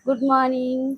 Good morning.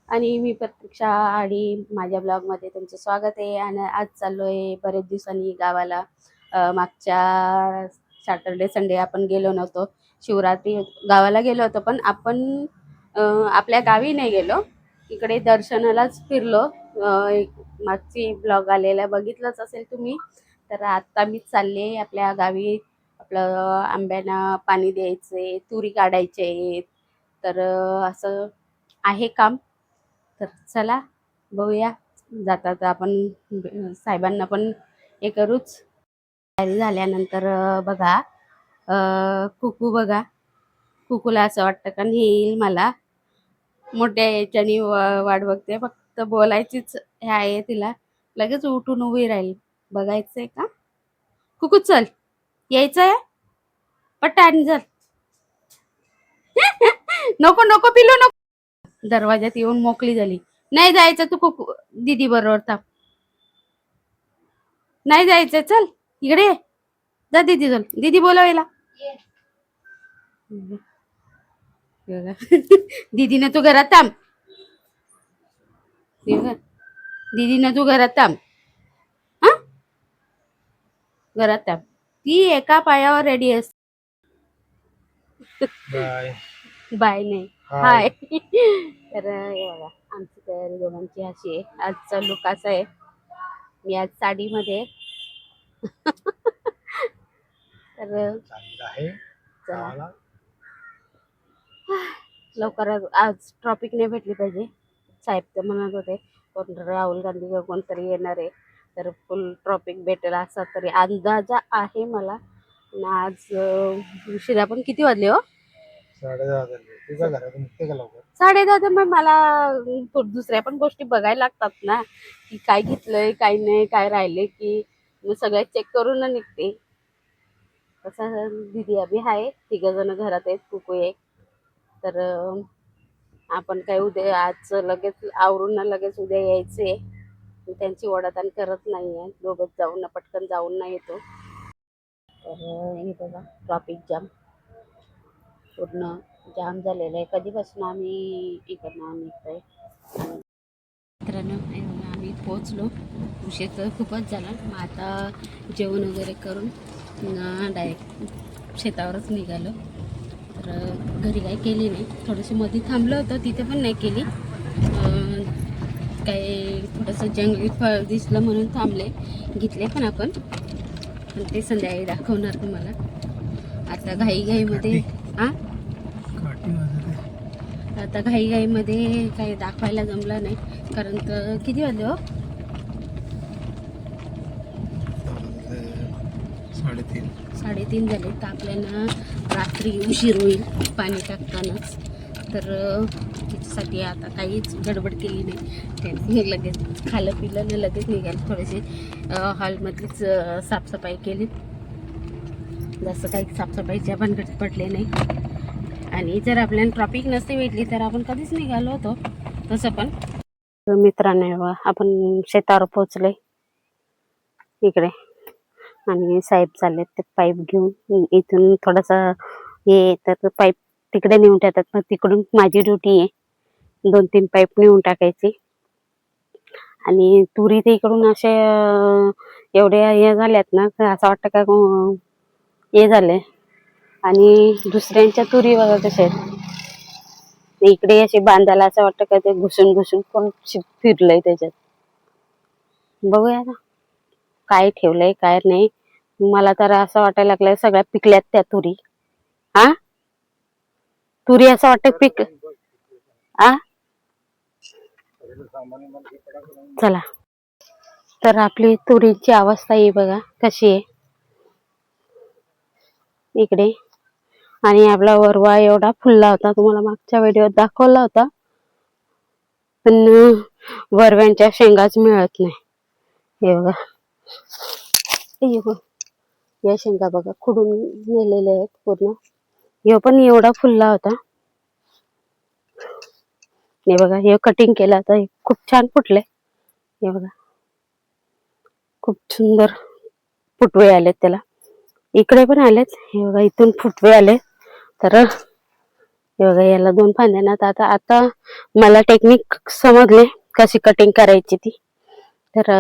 आणि मी प्रतीक्षा आणि माझ्या ब्लॉगमध्ये तुमचं स्वागत आहे. आणि आज चाललोय बरेच दिवसांनी गावाला. मागच्या सॅटर्डे संडे आपण गेलो नव्हतो. शिवरात्री गावाला गेलो होतो, पण आपण आपल्या गावी नाही गेलो. इकडे दर्शनालाच फिरलो. मागची ब्लॉग आलेला बघितलंच असेल तुम्ही. तर आता मी चालले आपल्या गावी. आपलं आंब्यांना पाणी द्यायचे, तुरी काढायचे. तर असं आहे काम. तर चला बघूया. जाता जाता आपण साहेबांना पण हे करूच. तयारी झाल्यानंतर बघा, कुकू बघा. कुकूला असं वाटतं का येईल मला. मोठ्या याच्यानी वाट बघते, फक्त बोलायचीच हे आहे तिला. लगेच उठून उभी राहील. बघायचंय का कुकू? चल, यायचंय पट्टा आणि चल. नको नको पिलू नको. दरवाज्यात येऊन मोकळी झाली. नाही जायचं तू कुकू दीदी बरोबर थांब. नाही जायचं, चल इकडे ये. जा दीदी चल, दीदी बोलवायला. दीदीने तू घरात थांब. दीदीने तू घरात थांब. हा, घरात थांब. ती एका पायावर रेडी असते. बाय बाय नाही, हाय. तर हे बघा, आमची तयारी दोघांची अशी आहे. आजचा लुक असा आहे. मी आज साडीमध्ये आहे. तर चांगलं आहे. चला गावाला लवकर. आज ट्रॉफिक नाही भेटली पाहिजे. साहेब तर म्हणत होते कोण राहुल गांधी का कोणतरी येणार आहे, तर फुल ट्रॉफिक भेटेल असा तरी अंदाजा आहे मला. आणि आज उशिरा पण किती वाजले हो? 10:30 झाले. तुझ्या घरातून निघते का लवकर? 10:30. तर मग मला दुसऱ्या पण गोष्टी बघायला लागतात ना, की काय घेतलंय काय नाही, काय राहिले की. मग सगळ्या चेक करून निघते. तसं दीदी अभि आहे, तिघ जण घरात आहेत, कुकू एक. तर आपण काय उद्या आज लगेच आवरून ना लगेच उद्या यायचे. त्यांची ओढाताण करत नाहीये. दोघंच जाऊन ना पटकन जाऊन ना येतो. तर हे बघा, ट्रॉफिक जाम पूर्ण जाम झालेलं आहे. कधीपासून आम्ही इकडनं निघतोय. मित्रांनो, हे बघा, आम्ही पोचलो. उशीर तर खूपच झाला. मग आता जेवण वगैरे करून डायरेक्ट शेतावरच निघालो. तर घरी काही केली नाही. थोडंसं मध्ये थांबलं होतं, तिथे पण नाही केली. काही थोडंसं जंगली फळ दिसलं म्हणून थांबले, घेतले पण आपण. पण ते संध्याकाळी दाखवणार तुम्हाला. आता घाईघाईमध्ये आता घाईघाईमध्ये काही दाखवायला जमलं नाही. कारण तर किती वाजले हो? 3:30 झाले. तर आपल्याला रात्री उशीर होईल पाणी टाकतानाच. तर त्याच्यासाठी आता काहीच गडबड केली नाही. त्यांनी लगेच खाल्लं पिलं ना लगेच निघालं. थोडेसे हॉलमधलीच साफसफाई केली. जसं काही साफसफाईच्या भानगडीत पडले नाही. आणि जर आपल्याला ट्रॉफिक नसते भेटली तर आपण कधीच निघालो होतो तसं पण. मित्रांनो, आपण शेतावर पोचले इकडे. आणि साहेब चाललेत ते पाईप घेऊन. इथून थोडासा हे तर पाईप तिकडे नेऊन टाकतात. मग तिकडून माझी ड्युटी आहे 2-3 पाईप नेऊन टाकायची. आणि तुरी ते इकडून असे एवढ्या हे झाल्यात ना, असं वाटतं का हे झाले. आणि दुसऱ्यांच्या तुरी बघा कशा आहेत. इकडे असे बांधायला असं वाटतं का ते घुसून घुसून कोण फिरलंय त्याच्यात. बघूया ना काय ठेवलंय काय नाही. मला तर असं वाटायला लागलंय सगळ्या पिकल्यात त्या तुरी. हा, तुरी असं वाटतं पिक. चला, तर आपली तुरीची अवस्था ही बघा कशी आहे इकडे. आणि आपला वरवा एवढा फुलला होता, तुम्हाला मागच्या व्हिडिओत दाखवला होता. पण वरव्यांच्या शेंगाच मिळत नाही. हे बघा, या शेंगा बघा खुडून नेलेले आहेत पूर्ण. हे पण एवढा फुलला होता. हे बघा, हे कटिंग केलं तर खूप छान फुटले. हे बघा, खूप सुंदर फुटवे आलेत त्याला. इकडे पण आलेत. हे बघा, इथून फुटवे आले. तर हे बघा, याला 2 फांद्या ना. आता आता मला टेक्निक समजले कशी कटिंग करायची ती. तर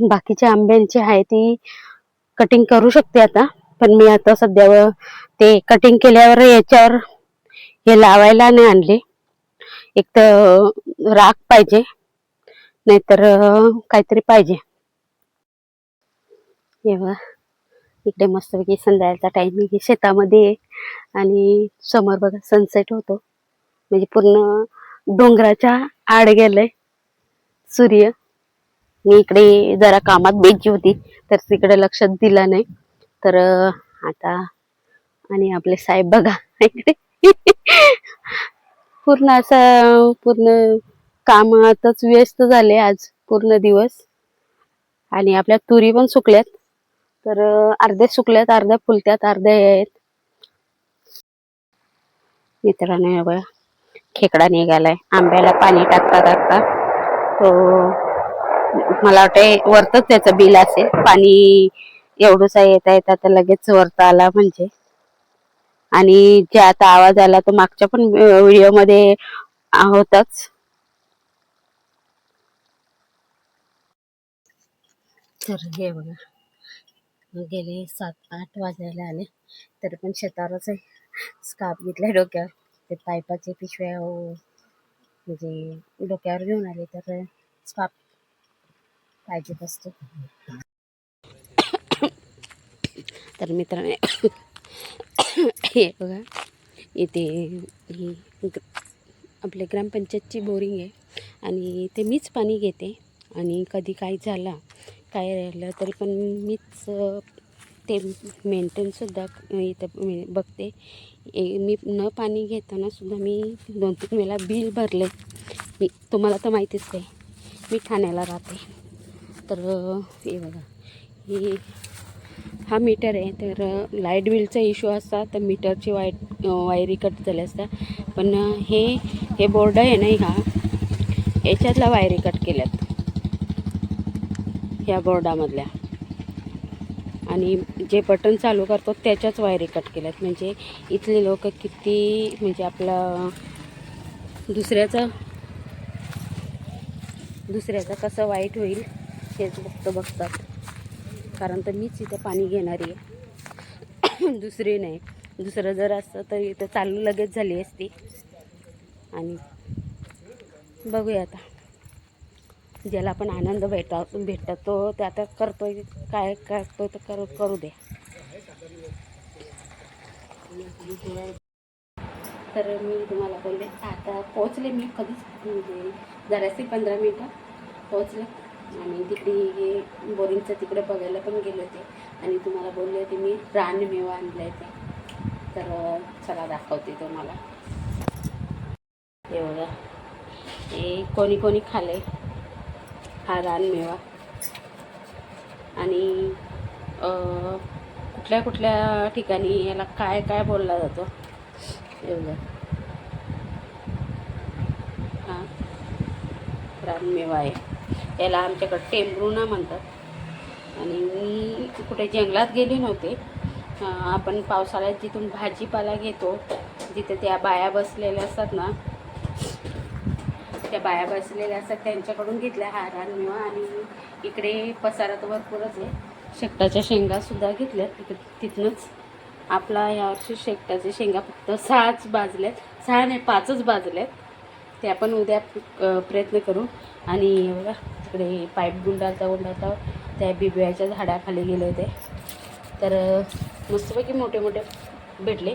बाकीच्या आंब्यांची आहे ती कटिंग करू शकते आता, पण मी आता सध्या ते कटिंग केल्यावर याच्यावर हे लावायला नाही आणले. एक तर राख पाहिजे, नाहीतर काहीतरी पाहिजे. हे बघा, इकडे मस्तपैकी संध्याकाळचा टायमिंग शेतामध्ये आहे आणि समोर बघा सनसेट होतो. म्हणजे पूर्ण डोंगराच्या आड गेलंय सूर्य. मी इकडे जरा कामात बिझी होती तर तिकडे लक्ष दिलं नाही. तर आता आणि आपले साहेब बघा इकडे पूर्ण कामातच व्यस्त झाले आज पूर्ण दिवस. आणि आपल्या तुरी पण सुकल्यात. तर अर्ध्या सुकल्यात, अर्ध्या फुलत्यात, अर्ध्या आहेत. मित्रांनो बघा, खेकडा निघालाय आंब्याला पाणी टाकता टाकता. तो मला वाटतंय वरतच त्याचं बिल असेल. पाणी एवढंसा येता येता तर लगेच वरता आला म्हणजे. आणि जे आता आवाज आला तो मागच्या पण व्हिडिओ मध्ये होताच. तर हे बघा, गेले 7-8 वाजायला आले तरी पण शेतावरच आहे. स्कार्फ घेतलाय डोक्यावर. ते पाईपाचे पिशव्या म्हणजे डोक्यावर घेऊन आले तर स्कार्फ पाहिजेच असतो. तर मित्रांनो हे बघा, इथे ही आपल्या ग्रामपंचायतची बोरिंग आहे आणि ते मीच पाणी घेते. आणि कधी काही झालं काय राहिलं तरी पण मीच ते मेंटेनसुद्धा इथं बघते. मी न पाणी घेताना सुद्धा मी 2-3 वेळा बिल भरले. तुम्हाला तर माहितीच आहे मी ठाण्याला राहते. तर हे बघा, हा मीटर आहे. तर लाईट बिलचा इश्यू असता तर मीटरची वायरी कट झाले असता. पण हे बोर्ड आहे नाही, याच्यातल्या वायरी कट केल्यात ह्या बोर्डामधल्या. आणि जे बटन चालू करतो त्याच्याच वायरी कट केल्यात. म्हणजे इथले लोक किती म्हणजे आपला दुसऱ्याचं कसं वाईट होईल हेच बघतात. कारण तर मीच इथं पाणी घेणारी आहे, दुसरी नाही. दुसरं जर असतं तर इथं चालू लगेच झाली असती. आणि बघूया आता, ज्याला पण आनंद भेटतो तो ते आता करतोय. काय करतोय तर करू दे. तर मी तुम्हाला बोलले आता पोचले. मी कधीच म्हणजे जराशी 15 मिनटं पोचले. आणि तिकडे बोरिंगचं तिकडे बघायला पण गेले होते. आणि तुम्हाला बोलले होते मी रानमेवा आणले ते. तर चला दाखवते तुम्हाला. हे बघा, हे कोणी कोणी खाल्ले हा रानमेवा. आणि कुठल्या कुठल्या ठिकाणी याला काय काय बोलला जातो हे बघा. हा रानमेवा आहे. याला आमच्याकडे टेंबरूना म्हणतात. आणि मी कुठे जंगलात गेले नव्हते. आपण पावसाळ्यात जिथून भाजीपाला घेतो, जिथे त्या बाया बसलेल्या असतात ना, त्या बाया बसलेल्या असतात त्यांच्याकडून घेतल्या हा रानमेवा. आणि इकडे पसारात भरपूरच आहे. शेकटाच्या शेंगासुद्धा घेतल्या तिथूनच. आपला यावर्षी शेकटाच्या शेंगा फक्त 6च भाजल्यात. 6 नाही 5च भाजल्यात. ते आपण उद्या प्रयत्न करू. आणि बघा तिकडे पाईप गुंडाळता त्या बिब्याच्या झाडाखाली गेले होते. तर मस्तपैकी मोठे मोठे भेटले.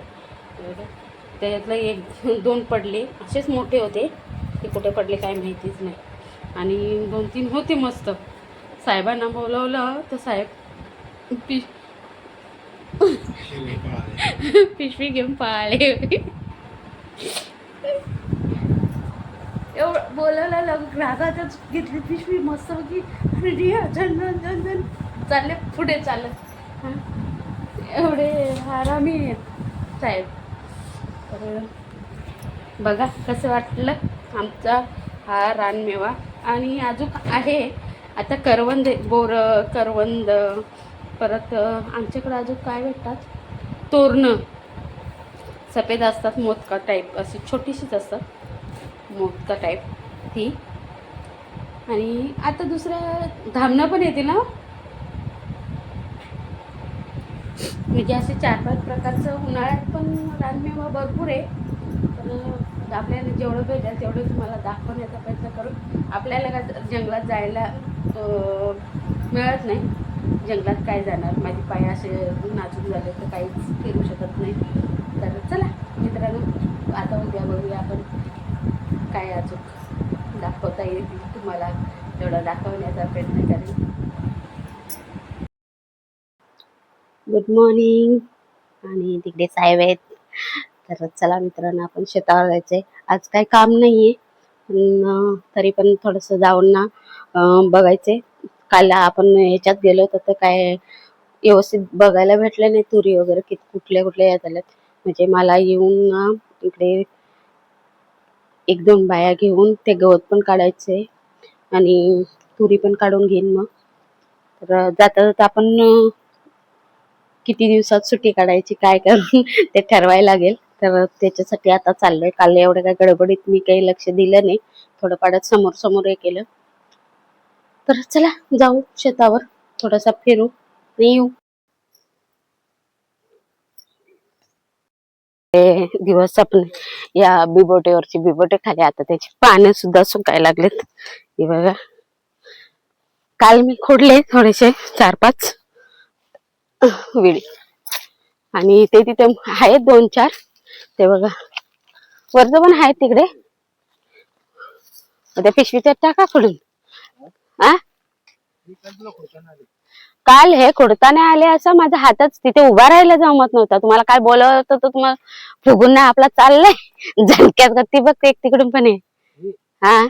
त्याच्यातलं 1-2 पडले, असेच मोठे होते. ते कुठे पडले काय माहितीच नाही. आणि 2-3 होते मस्त. साहेबांना बोलवलं तर साहेब पिशवी घेऊन पळाले. एवढं बोलवलं ग्राहकाच्याच घेतली पिशवी मस्तपैकी. झन चालले पुढे चालत. एवढे आरामी साहेब. तर बघा कसं वाटलं आमचा हा रानमेवा. आणि अजून आहे आता करवंद, करवंद. परत आमच्याकडे अजून काय भेटतात, तोरणं. सफेद असतात, मोदका टाईप अशी छोटीशीच असतात मोदका टाईप ती. आणि आता दुसरं धामणं पण येते ना, म्हणजे असे 4-5 प्रकारचं उन्हाळ्यात पण रानमेवा भरपूर आहे. पण आपल्याला जेवढं भेटेल तेवढं तुम्हाला दाखवण्याचा प्रयत्न करू. आपल्याला का जंगलात जायला मिळत नाही. जंगलात काय जाणार, माझे पाय असे नाजूक झाले तर काहीच फिरू शकत नाही. तर चला मित्रांनो, आता उद्या बघूया आपण काय अजून दाखवता येईल तुम्हाला, तेवढं दाखवण्याचा प्रयत्न करेन. Good morning. आणि तिकडे साहेब आहेत. तर चला मित्रांनो, आपण शेतावर जायचंय. आज काही काम नाहीये, पण तरी पण थोडंसं जाऊन ना बघायचंय. काल आपण ह्याच्यात गेलो होतो तर काय व्यवस्थित बघायला भेटलं नाही. तुरी वगैरे कुठल्या कुठल्या झाल्यात. म्हणजे मला येऊन ना इकडे 1-2 बाया घेऊन ते गवत पण काढायचंय आणि तुरी पण काढून घेईन. मग तर जाता जाता आपण किती दिवसात सुट्टी काढायची, काय करून ते ठरवायला लागेल. तर त्याच्यासाठी आता चाललंय. काल एवढ्या काय गडबडीत मी काही लक्ष दिलं नाही, थोडं पाड्यात समोर समोर हे केलं. तर चला जाऊ शेतावर, थोडासा फिरू आणि येऊ. दिवस आपण या बिबोटेवरची बिबोटे खाली, आता त्याची पानं सुद्धा सुकायला लागलेत. हे बघा, काल मी खोडले थोडेसे 4-5 विळी, आणि ते तिथे आहेत 2-4. ते बघा वरच पण आहेत तिकडे. त्या पिशवीत टाका खोडून. काल हे खोडताना आले, असं माझ्या हातच तिथे उभा राहायला जमत नव्हता. तुम्हाला काय बोलावं होतं तर तुम्हाला फुगून नाही आपला चाललंय झटक्यात गती बघते एक तिकडून पण आहे. हा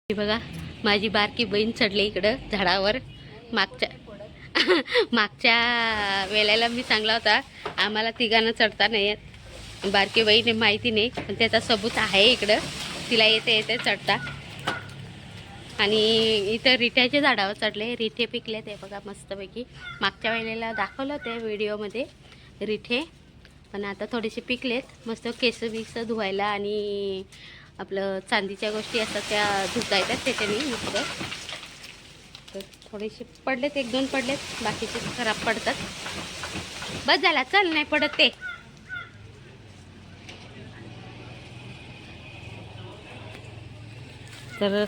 बघा, माझी बारकी बहीण चढली इकडं झाडावर. मागच्या वेळेला मी सांगला होता आम्हाला तिघांना चढता नाही येत. बारकी बहीण माहिती नाही, पण त्याचा सबूत आहे इकडं. तिला येते चढता. आणि इथं रिठ्याच्या झाडावर चढले. रिठे पिकले ते बघा मस्तपैकी. मागच्या वेळेला दाखवलं ते व्हिडिओमध्ये रिठे, पण आता थोडेसे पिकलेत. मस्त केस बिस धुवायला आणि आपलं चांदीच्या गोष्टी असतात त्या धुता येतात त्याच्याने मस्त. तर थोडेसे पडलेत, 1-2 पडलेत, बाकीचे खराब पडतात. बस झाला, चल नाही पडत ते. तर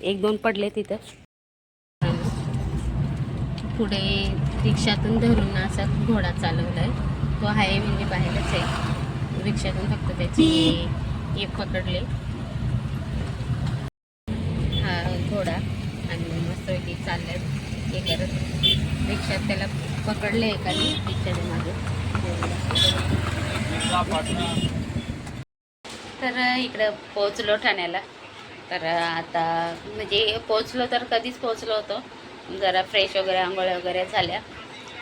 1-2 पडले तिथं. पुढे रिक्षातून धरून असा घोडा चालवलाय. तो आहे म्हणजे बाहेरच आहे. रिक्षातून फक्त त्याची हे पकडले, हा घोडा, आणि मस्तपैकी चाललाय हे करत. रिक्षात त्याला पकडले एकाने रिक्षाच्या मागे. तर इकडं पोहोचलो ठाण्याला. तर आता म्हणजे पोहोचलो तर कधीच पोहोचलो होतो. जरा फ्रेश वगैरे, आंघोळ्या वगैरे झाल्या.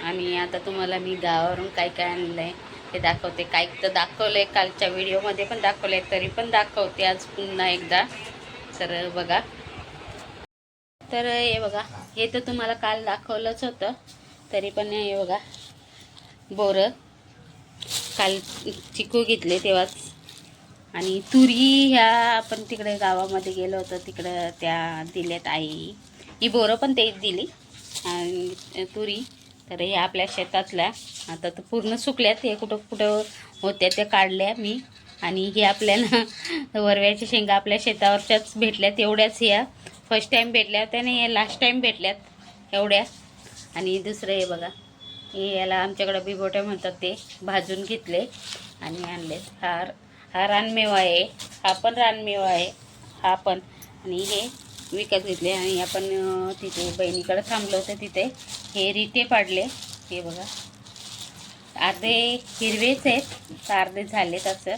आणि आता तुम्हाला मी गावावरून काय काय आणलं आहे ते दाखवते. काय तर दाखवलं आहे कालच्या व्हिडिओमध्ये पण दाखवलं आहे, तरी पण दाखवते आज पुन्हा एकदा. तर बघा, तर हे बघा, हे तर तुम्हाला काल दाखवलंच होतं, तरी पण हे बघा बोरं काल चिकू घेतले तेव्हाच. आणि तुरी ह्या आपण तिकडे गावामध्ये गेलो होतो तिकडं त्या दिल्यात आई. ही बोरं पण तेच दिली. आणि तुरी तर हे आपल्या शेतातल्या आता तर पूर्ण सुकल्यात. हे कुठं कुठं होत्या त्या काढल्या मी. आणि हे आपल्याला वरव्याच्या शेंगा आपल्या शेतावरच्याच भेटल्यात. एवढ्याच ह्या फर्स्ट टाईम भेटल्या होत्या आणि हे लास्ट टाईम भेटल्यात एवढ्या. आणि दुसरं हे बघा, हे याला आमच्याकडं बिबोट्या म्हणतात, ते भाजून घेतले आणि आणले. हा रानमेवा आहे, हा पण रानमेवा आहे, हा पण. आणि हे विकत घेतले. आणि आपण तिथे बहिणीकडे थांबलो होतं, तिथे हे रिठे पाडले. हे बघा, अर्धे हिरवेच आहेत, अर्धे झालेत असं.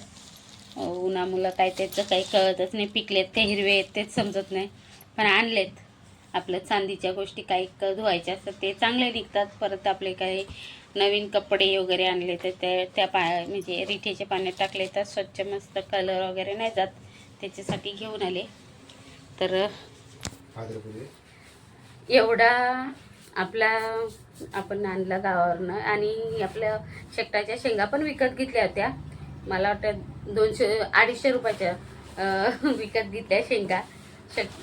उन्हामुळं काय त्याचं काही कळतच नाही. पिकलेत ते हिरवे आहेत तेच समजत नाही. पण आणलेत. आपलं चांदीच्या गोष्टी काही धुवायच्या असतात ते चांगले निघतात. परत आपले काही नवीन कपडे वगैरे आणले तर त्या म्हणजे रिठेच्या पाण्यात टाकले तर स्वच्छ मस्त कलर वगैरे नाही जात, त्याच्यासाठी घेऊन आले. तर एवढा आपला आपण आणलं गावावरनं. आणि आपल्या शेकटाच्या शेंगा पण विकत घेतल्या होत्या. मला वाटतं 200-250 रुपयाच्या विकत घेतल्या शेंगा.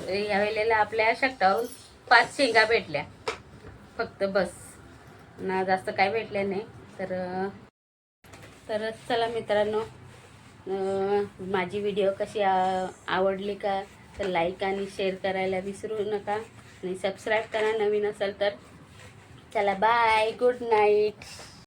या वेळेला आपल्या शेकटावरून 5 शेंगा भेटल्या फक्त, बस ना, जास्त काय भेटल्या नाही. तर चला मित्रांनो, माझी व्हिडिओ कशी आवडली का, तर लाईक आणि शेअर करायला विसरू नका आणि सबस्क्राईब करा नवीन असेल तर. चला बाय, गुड नाईट.